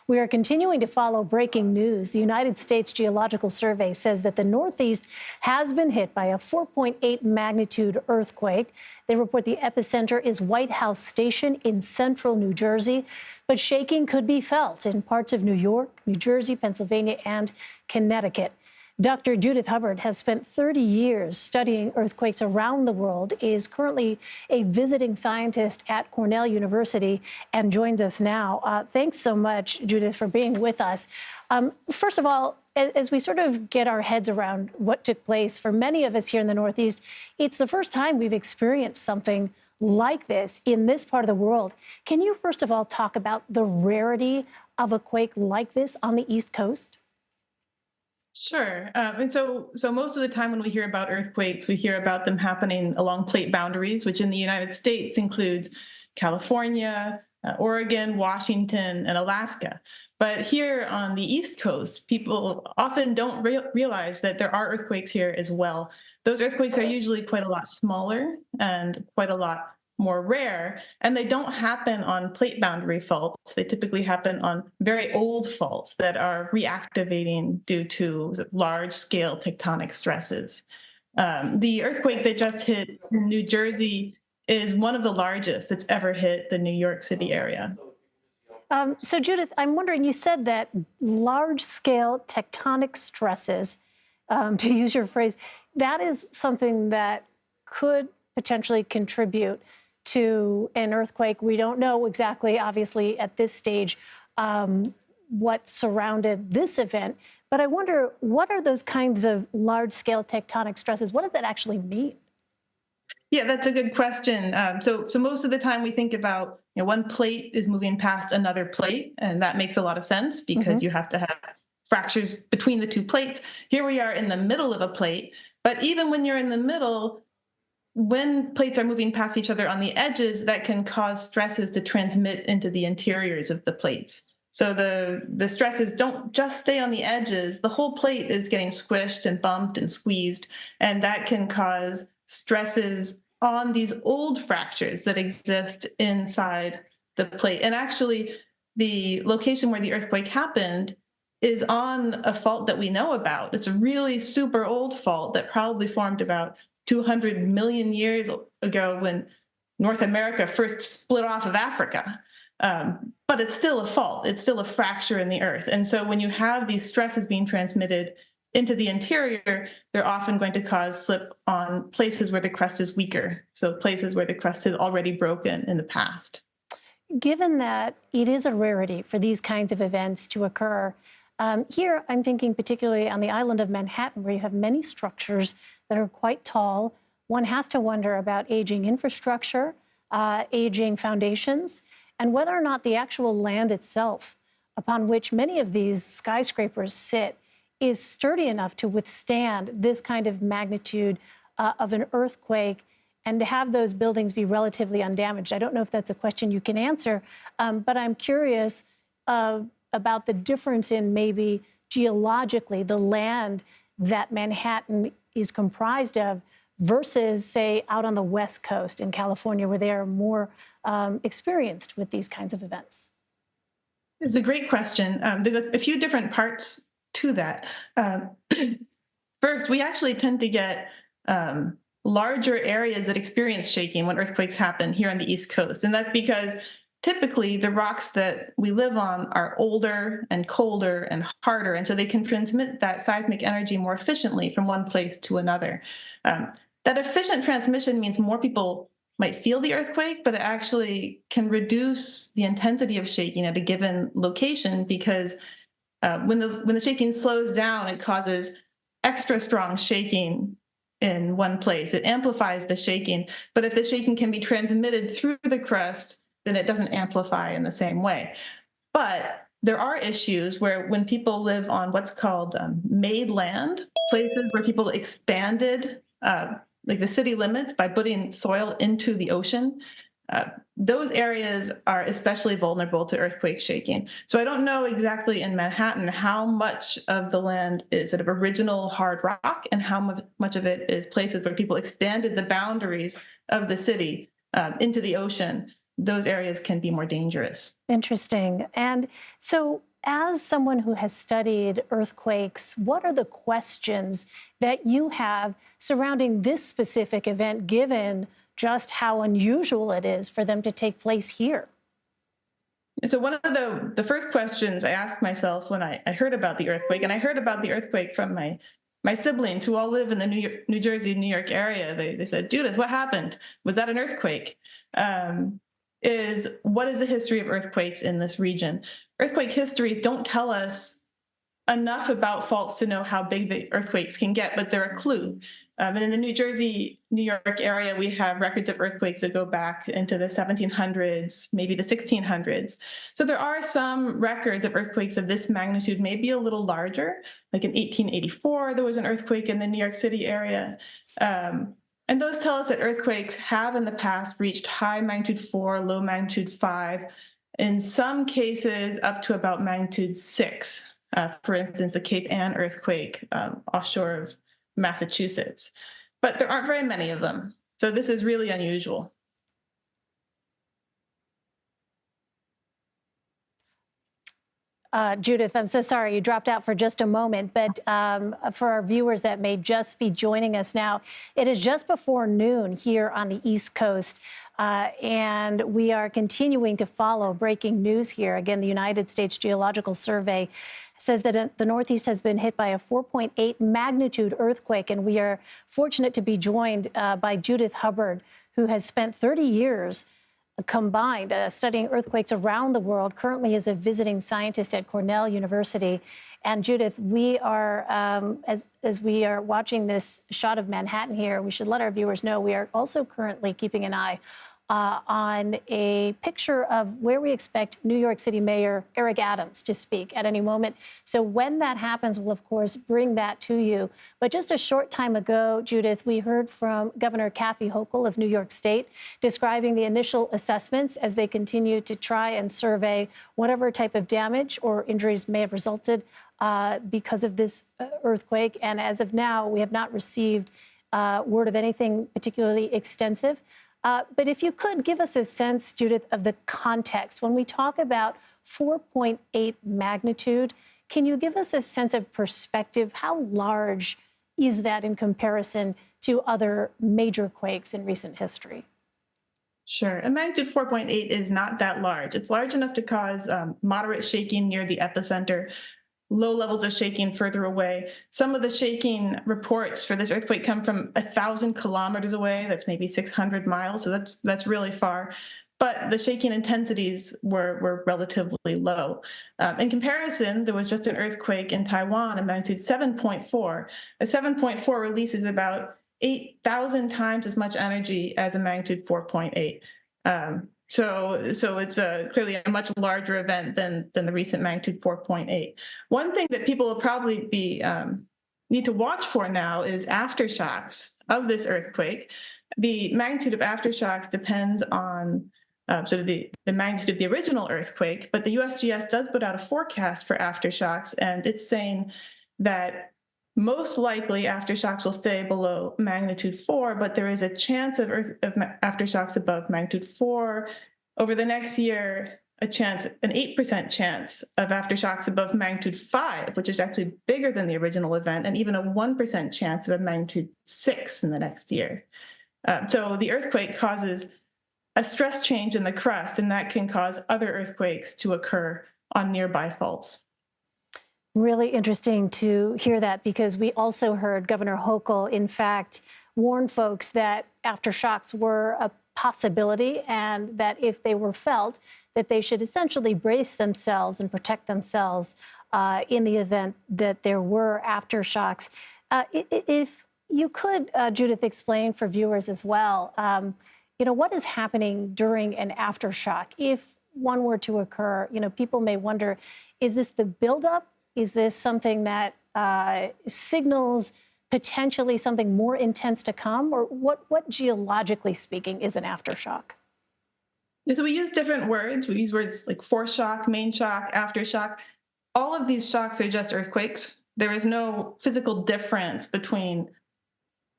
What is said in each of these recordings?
We are continuing to follow breaking news. The United States Geological Survey says that the Northeast has been hit by a 4.8 magnitude earthquake. They report the epicenter is White House Station in central New Jersey, but shaking could be felt in parts of New York, New Jersey, Pennsylvania, and Connecticut. Dr. Judith Hubbard has spent 30 years studying earthquakes around the world, is currently a visiting scientist at Cornell University, and joins us now. Thanks so much, Judith, for being with us. First of all, as we sort of get our heads around what took place, for many of us here in the Northeast, it's the first time we've experienced something like this in this part of the world. Can you, first of all, talk about the rarity of a quake like this on the East Coast? Sure. And so most of the time when we hear about earthquakes, we hear about them happening along plate boundaries, which in the United States includes California, Oregon, Washington, and Alaska. But here on the East Coast, people often don't realize that there are earthquakes here as well. Those earthquakes are usually quite a lot smaller and quite a lot more rare, and they don't happen on plate boundary faults. They typically happen on very old faults that are reactivating due to large-scale tectonic stresses. The earthquake that just hit New Jersey is one of the largest that's ever hit the New York City area. So, Judith, I'm wondering, you said that large-scale tectonic stresses, to use your phrase, that is something that could potentially contribute to an earthquake. We don't know exactly, obviously, at this stage, what surrounded this event. But I wonder, what are those kinds of large-scale tectonic stresses? What does that actually mean? Yeah, that's a good question. So most of the time we think about, one plate is moving past another plate, and that makes a lot of sense because you have to have fractures between the two plates. Here we are in the middle of a plate, but even when you're in the middle, when plates are moving past each other on the edges, that can cause stresses to transmit into the interiors of the plates. So the stresses don't just stay on the edges. The whole plate is getting squished and bumped and squeezed, and that can cause stresses on these old fractures that exist inside the plate. And actually, the location where the earthquake happened is on a fault that we know about. It's a really super old fault that probably formed about 200 million years ago when North America first split off of Africa. But it's still a fault. It's still a fracture in the earth. And so when you have these stresses being transmitted into the interior, they're often going to cause slip on places where the crust is weaker. So places where the crust is already broken in the past. Given that it is a rarity for these kinds of events to occur, here I'm thinking particularly on the island of Manhattan, where you have many structures that are quite tall. One has to wonder about aging infrastructure, aging foundations, and whether or not the actual land itself upon which many of these skyscrapers sit is sturdy enough to withstand this kind of magnitude of an earthquake and to have those buildings be relatively undamaged. I don't know if that's a question you can answer, but I'm curious about the difference in maybe geologically the land that Manhattan is comprised of versus, say, out on the West Coast in California, where they are more experienced with these kinds of events. It's a great question. There's a few different parts to that. First, we actually tend to get larger areas that experience shaking when earthquakes happen here on the East Coast. And that's because typically the rocks that we live on are older and colder and harder, and so they can transmit that seismic energy more efficiently from one place to another. That efficient transmission means more people might feel the earthquake, but it actually can reduce the intensity of shaking at a given location because when the shaking slows down, it causes extra strong shaking in one place. It amplifies the shaking, but if the shaking can be transmitted through the crust, then it doesn't amplify in the same way. But there are issues where when people live on what's called made land, places where people expanded like the city limits by putting soil into the ocean, those areas are especially vulnerable to earthquake shaking. So I don't know exactly in Manhattan how much of the land is sort of original hard rock and how much of it is places where people expanded the boundaries of the city into the ocean. those areas can be more dangerous. Interesting. And so, as someone who has studied earthquakes, what are the questions that you have surrounding this specific event, given just how unusual it is for them to take place here? So one of the first questions I asked myself when I heard about the earthquake, and I heard about the earthquake from my siblings who all live in the New Jersey, New York area. They said, Judith, what happened? Was that an earthquake? Is what is the history of earthquakes in this region? Earthquake histories don't tell us enough about faults to know how big the earthquakes can get, but they're a clue. And in the New Jersey, New York area, we have records of earthquakes that go back into the 1700s, maybe the 1600s. So there are some records of earthquakes of this magnitude, maybe a little larger. Like in 1884, there was an earthquake in the New York City area. And those tell us that earthquakes have in the past reached high magnitude 4, low magnitude 5, in some cases up to about magnitude 6. For instance, the Cape Ann earthquake offshore of Massachusetts. But there aren't very many of them. So this is really unusual. Judith, I'm so sorry you dropped out for just a moment, but for our viewers that may just be joining us now, it is just before noon here on the East Coast, and we are continuing to follow breaking news here. Again, the United States Geological Survey says that the Northeast has been hit by a 4.8 magnitude earthquake, and we are fortunate to be joined by Judith Hubbard, who has spent 30 years combined studying earthquakes around the world, currently is a visiting scientist at Cornell University. And Judith, we are, as we are watching this shot of Manhattan here, we should let our viewers know we are also currently keeping an eye on a picture of where we expect New York City Mayor Eric Adams to speak at any moment. So when that happens, we'll, of course, bring that to you. But just a short time ago, Judith, we heard from Governor Kathy Hochul of New York State describing the initial assessments as they continue to try and survey whatever type of damage or injuries may have resulted because of this earthquake. And as of now, we have not received word of anything particularly extensive. But if you could give us a sense, Judith, of the context. When we talk about 4.8 magnitude, can you give us a sense of perspective? How large is that in comparison to other major quakes in recent history? Sure. A magnitude 4.8 is not that large. It's large enough to cause moderate shaking near the epicenter, low levels of shaking further away. Some of the shaking reports for this earthquake come from 1,000 kilometers away. That's maybe 600 miles. So that's really far. But the shaking intensities were relatively low. In comparison, there was just an earthquake in Taiwan, a magnitude 7.4. A 7.4 releases about 8,000 times as much energy as a magnitude 4.8. So it's clearly a much larger event than the recent magnitude 4.8. One thing that people will probably need to watch for now is aftershocks of this earthquake. The magnitude of aftershocks depends on sort of the magnitude of the original earthquake, but the USGS does put out a forecast for aftershocks, and it's saying that most likely aftershocks will stay below magnitude 4, but there is a chance of aftershocks above magnitude 4. Over the next year, an 8% chance of aftershocks above magnitude 5, which is actually bigger than the original event, and even a 1% chance of a magnitude 6 in the next year. So the earthquake causes a stress change in the crust, and that can cause other earthquakes to occur on nearby faults. Really interesting to hear that, because we also heard Governor Hochul, in fact, warn folks that aftershocks were a possibility, and that if they were felt, that they should essentially brace themselves and protect themselves in the event that there were aftershocks. If you could, Judith, explain for viewers as well, what is happening during an aftershock? If one were to occur, people may wonder, is this the buildup? Is this something that signals potentially something more intense to come? Or what geologically speaking is an aftershock? Yeah, so we use different words. We use words like foreshock, main shock, aftershock. All of these shocks are just earthquakes. There is no physical difference between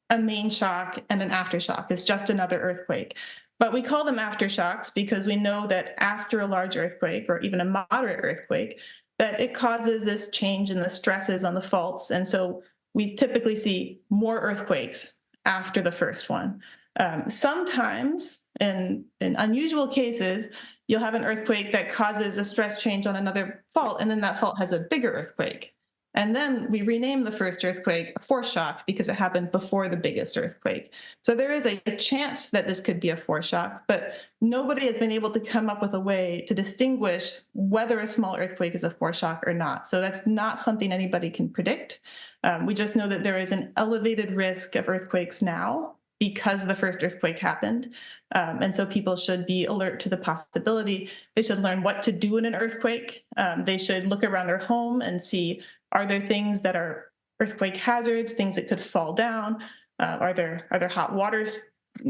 a main shock and an aftershock. It's just another earthquake. But we call them aftershocks because we know that after a large earthquake or even a moderate earthquake, that it causes this change in the stresses on the faults. And so we typically see more earthquakes after the first one. Sometimes, in unusual cases, you'll have an earthquake that causes a stress change on another fault, and then that fault has a bigger earthquake. And then we rename the first earthquake a foreshock because it happened before the biggest earthquake. So there is a chance that this could be a foreshock, but nobody has been able to come up with a way to distinguish whether a small earthquake is a foreshock or not. So that's not something anybody can predict. We just know that there is an elevated risk of earthquakes now because the first earthquake happened. And so people should be alert to the possibility. They should learn what to do in an earthquake. They should look around their home and see, are there things that are earthquake hazards, things that could fall down? Are there hot water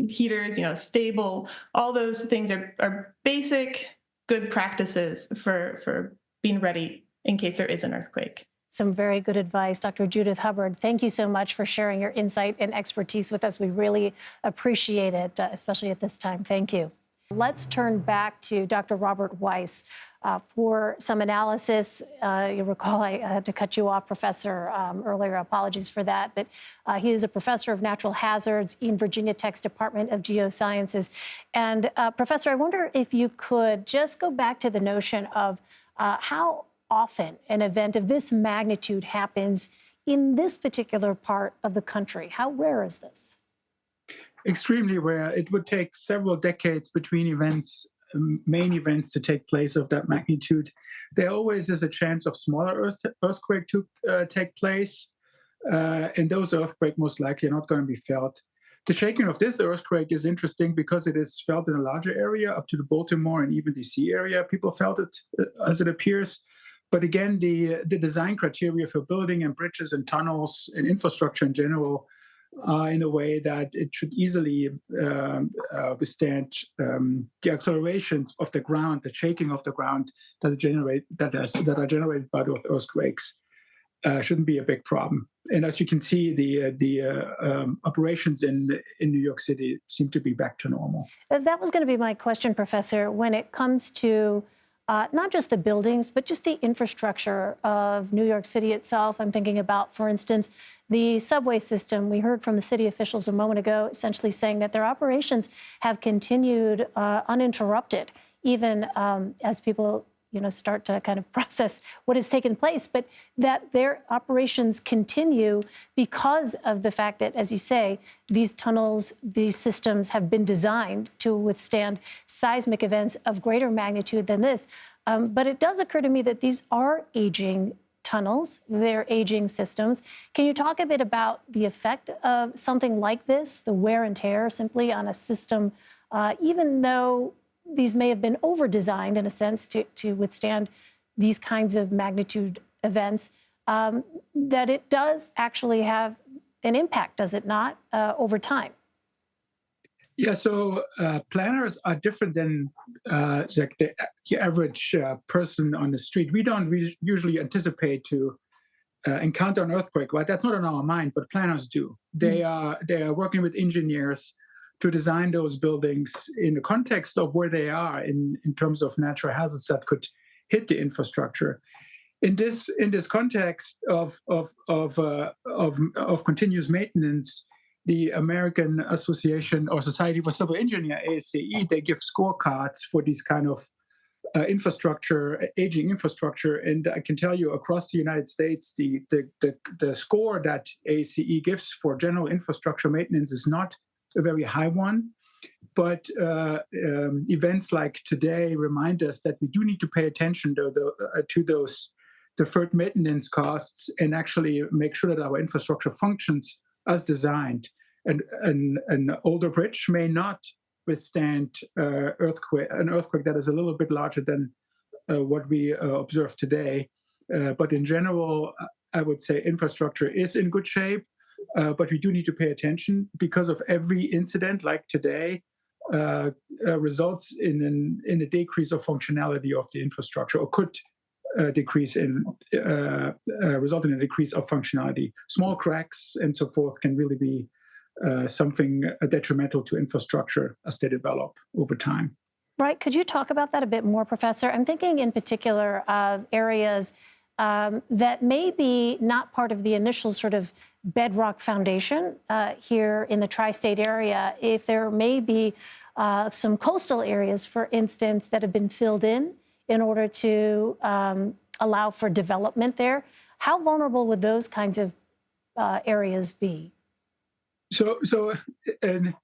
heaters, stable? All those things are basic good practices for being ready in case there is an earthquake. Some very good advice. Dr. Judith Hubbard, thank you so much for sharing your insight and expertise with us. We really appreciate it, especially at this time. Thank you. Let's turn back to Dr. Robert Weiss for some analysis. You'll recall I had to cut you off, Professor, earlier. Apologies for that. But he is a professor of natural hazards in Virginia Tech's Department of Geosciences. And Professor, I wonder if you could just go back to the notion of how often an event of this magnitude happens in this particular part of the country. How rare is this? Extremely rare. It would take several decades between events, main events, to take place of that magnitude. There always is a chance of smaller earthquake to take place, and those earthquakes most likely are not going to be felt. The shaking of this earthquake is interesting because it is felt in a larger area, up to the Baltimore and even DC area. People felt it, as it appears. But again, the design criteria for building and bridges and tunnels and infrastructure in general are in a way that it should easily withstand the accelerations of the ground, the shaking of the ground that are generated by those earthquakes. Shouldn't be a big problem. And as you can see, the operations in New York City seem to be back to normal. That was going to be my question, Professor, when it comes to not just the buildings, but just the infrastructure of New York City itself. I'm thinking about, for instance, the subway system. We heard from the city officials a moment ago essentially saying that their operations have continued uninterrupted, even as people start to kind of process what has taken place, but that their operations continue because of the fact that, as you say, these tunnels, these systems have been designed to withstand seismic events of greater magnitude than this. But it does occur to me that these are aging tunnels, they're aging systems. Can you talk a bit about the effect of something like this, the wear and tear simply on a system, even though these may have been over-designed in a sense to withstand these kinds of magnitude events, that it does actually have an impact, does it not, over time? Yeah, so planners are different than like the average person on the street. We don't usually anticipate to encounter an earthquake, right? That's not on our mind, but planners do. They are working with engineers to design those buildings in the context of where they are in terms of natural hazards that could hit the infrastructure. In this context of continuous maintenance, the American Association or Society for Civil Engineers, ASCE, they give scorecards for these kind of aging infrastructure. And I can tell you across the United States, the score that ASCE gives for general infrastructure maintenance is not a very high one. But events like today remind us that we do need to pay attention to those deferred maintenance costs and actually make sure that our infrastructure functions as designed. And an older bridge may not withstand an earthquake that is a little bit larger than what we observe today. But in general, I would say infrastructure is in good shape. But we do need to pay attention because of every incident like today results in a decrease of functionality of the infrastructure, or could result in a decrease of functionality. Small cracks and so forth can really be something detrimental to infrastructure as they develop over time. Right. Could you talk about that a bit more, Professor? I'm thinking in particular of areas that may be not part of the initial sort of bedrock foundation here in the tri-state area. If there may be some coastal areas, for instance, that have been filled in order to allow for development there, how vulnerable would those kinds of areas be? And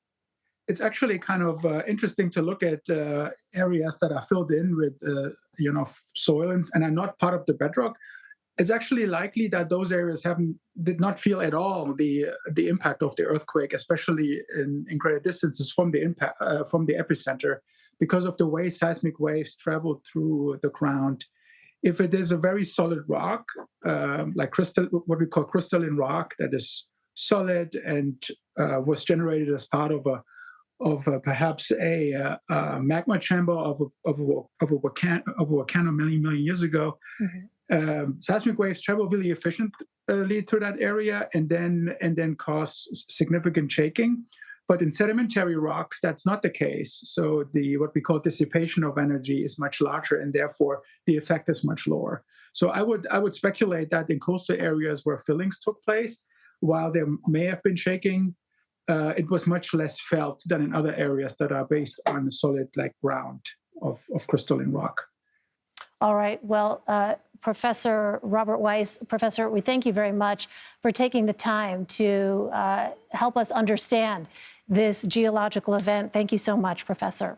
it's actually kind of interesting to look at areas that are filled in with, soils and are not part of the bedrock. It's actually likely that those areas did not feel at all the impact of the earthquake, especially in greater distances from the epicenter, because of the way seismic waves travel through the ground. If it is a very solid rock, like what we call crystalline rock, that is solid and was generated as part of perhaps a magma chamber of a volcano many million years ago. Mm-hmm. Seismic waves travel really efficiently through that area and then cause significant shaking. But in sedimentary rocks, that's not the case. So what we call dissipation of energy is much larger, and therefore the effect is much lower. So I would speculate that in coastal areas where fillings took place, while there may have been shaking, it was much less felt than in other areas that are based on a solid like ground of crystalline rock. All right. Well, Professor Robert Weiss, Professor, we thank you very much for taking the time to help us understand this geological event. Thank you so much, Professor.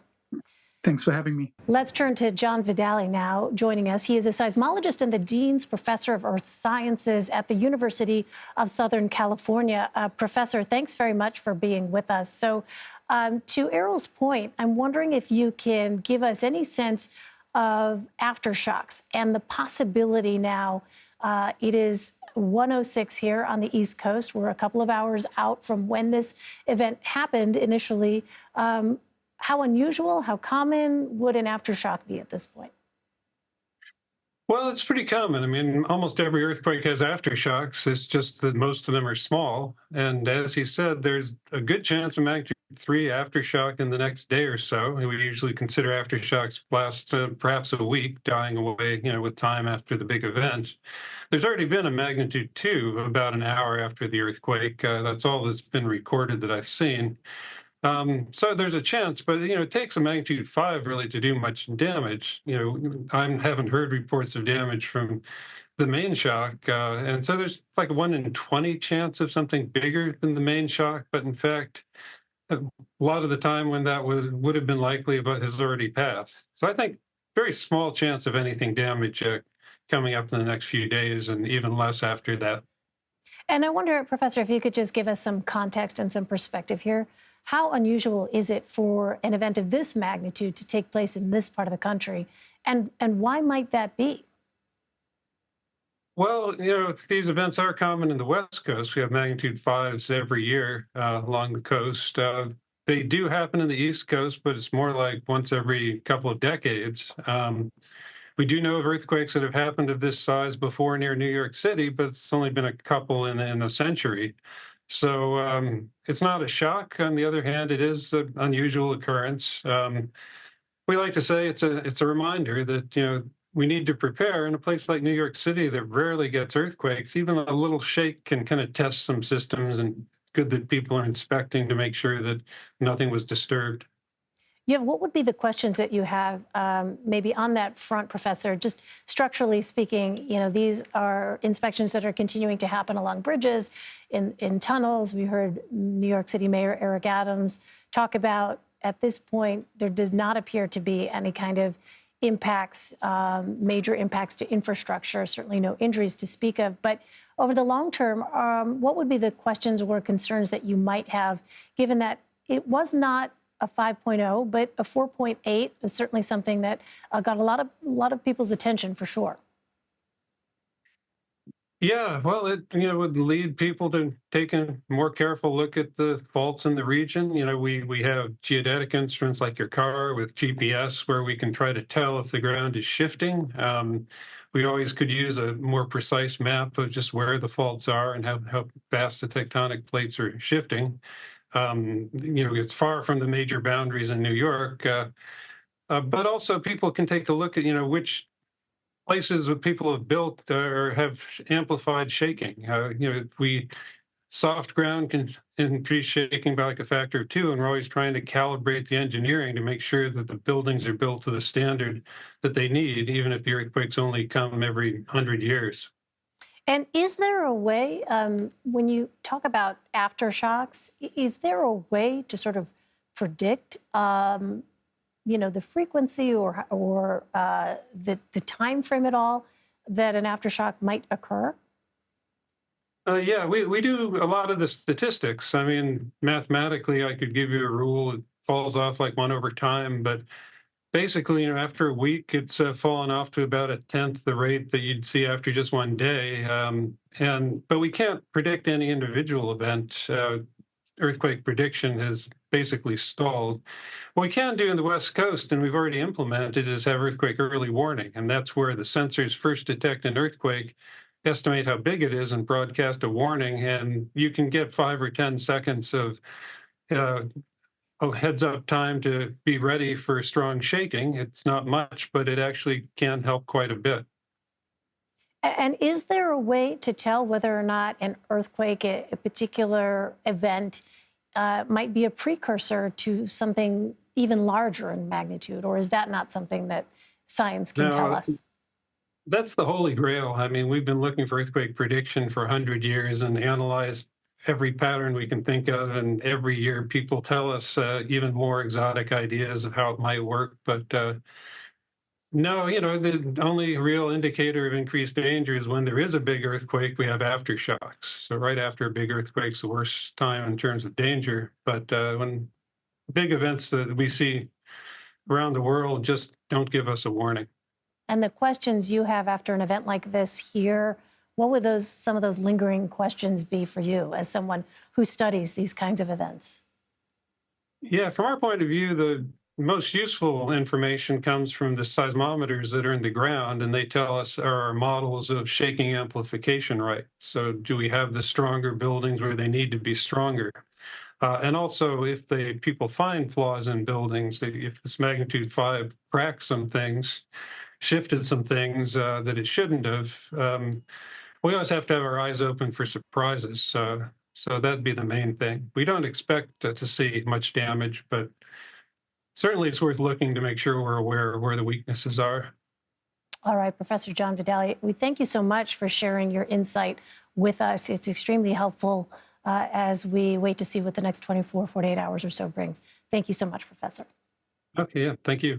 Thanks for having me. Let's turn to John Vidale now, joining us. He is a seismologist and the Dean's Professor of Earth Sciences at the University of Southern California. Professor, thanks very much for being with us. So to Errol's point, I'm wondering if you can give us any sense of aftershocks and the possibility now. It is 1:06 here on the East Coast. We're a couple of hours out from when this event happened initially. How unusual, how common would an aftershock be at this point? Well, it's pretty common. I mean, almost every earthquake has aftershocks. It's just that most of them are small. And as he said, there's a good chance of magnitude 3 aftershock in the next day or so. We usually consider aftershocks last perhaps a week, dying away, with time after the big event. There's already been a magnitude 2 about an hour after the earthquake. That's all that's been recorded that I've seen. So there's a chance, but it takes a magnitude 5 really to do much damage. I haven't heard reports of damage from the main shock, and so there's like a 1 in 20 chance of something bigger than the main shock. But in fact, a lot of the time when that would have been likely, but has already passed. So I think very small chance of anything damage coming up in the next few days, and even less after that. And I wonder, Professor, if you could just give us some context and some perspective here. How unusual is it for an event of this magnitude to take place in this part of the country? And why might that be? Well, these events are common in the West Coast. We have magnitude 5s every year along the coast. They do happen in the East Coast, but it's more like once every couple of decades. We do know of earthquakes that have happened of this size before near New York City, but it's only been a couple in a century. So it's not a shock. On the other hand, it is an unusual occurrence. We like to say it's a reminder that we need to prepare. In a place like New York City that rarely gets earthquakes, even a little shake can kind of test some systems, and good that people are inspecting to make sure that nothing was disturbed. Yeah, what would be the questions that you have maybe on that front, Professor? Just structurally speaking, these are inspections that are continuing to happen along bridges, in tunnels. We heard New York City Mayor Eric Adams talk about, at this point, there does not appear to be any kind of impacts, major impacts to infrastructure, certainly no injuries to speak of. But over the long term, what would be the questions or concerns that you might have, given that it was not a 5.0, but a 4.8 is certainly something that got a lot of people's attention for sure. Yeah, well, it would lead people to take a more careful look at the faults in the region. We have geodetic instruments like your car with GPS where we can try to tell if the ground is shifting. we always could use a more precise map of just where the faults are and how fast the tectonic plates are shifting. It's far from the major boundaries in New York, but also people can take a look at, which places that people have built or have amplified shaking. Soft ground can increase shaking by like a factor of 2, and we're always trying to calibrate the engineering to make sure that the buildings are built to the standard that they need, even if the earthquakes only come every 100 years. And is there a way, when you talk about aftershocks, is there a way to sort of predict, the frequency or the time frame at all that an aftershock might occur? Yeah, we do a lot of the statistics. I mean, mathematically, I could give you a rule. It falls off like 1 over time, but basically, after a week, it's fallen off to about 1/10 the rate that you'd see after just 1 day. But we can't predict any individual event. Earthquake prediction has basically stalled. What we can do in the West Coast, and we've already implemented, is have earthquake early warning, and that's where the sensors first detect an earthquake, estimate how big it is, and broadcast a warning, and you can get 5 or 10 seconds of a heads up time to be ready for strong shaking. It's not much, but it actually can help quite a bit. And is there a way to tell whether or not an earthquake, a particular event, might be a precursor to something even larger in magnitude, or is that not something that science can tell us? That's the holy grail. I mean, we've been looking for earthquake prediction for 100 years and analyzed every pattern we can think of. And every year people tell us even more exotic ideas of how it might work. But no, the only real indicator of increased danger is when there is a big earthquake, we have aftershocks. So right after a big earthquake's the worst time in terms of danger. But when big events that we see around the world just don't give us a warning. And the questions you have after an event like this here, what would some of those lingering questions be for you as someone who studies these kinds of events? Yeah, from our point of view, the most useful information comes from the seismometers that are in the ground, and they tell us our models of shaking amplification right. So do we have the stronger buildings where they need to be stronger? And also, if people find flaws in buildings, if this magnitude 5 cracks some things, shifted some things that it shouldn't have, we always have to have our eyes open for surprises. So that'd be the main thing. We don't expect to see much damage, but certainly it's worth looking to make sure we're aware of where the weaknesses are. All right, Professor John Vidale, we thank you so much for sharing your insight with us. It's extremely helpful as we wait to see what the next 24, 48 hours or so brings. Thank you so much, Professor. Okay, yeah, thank you.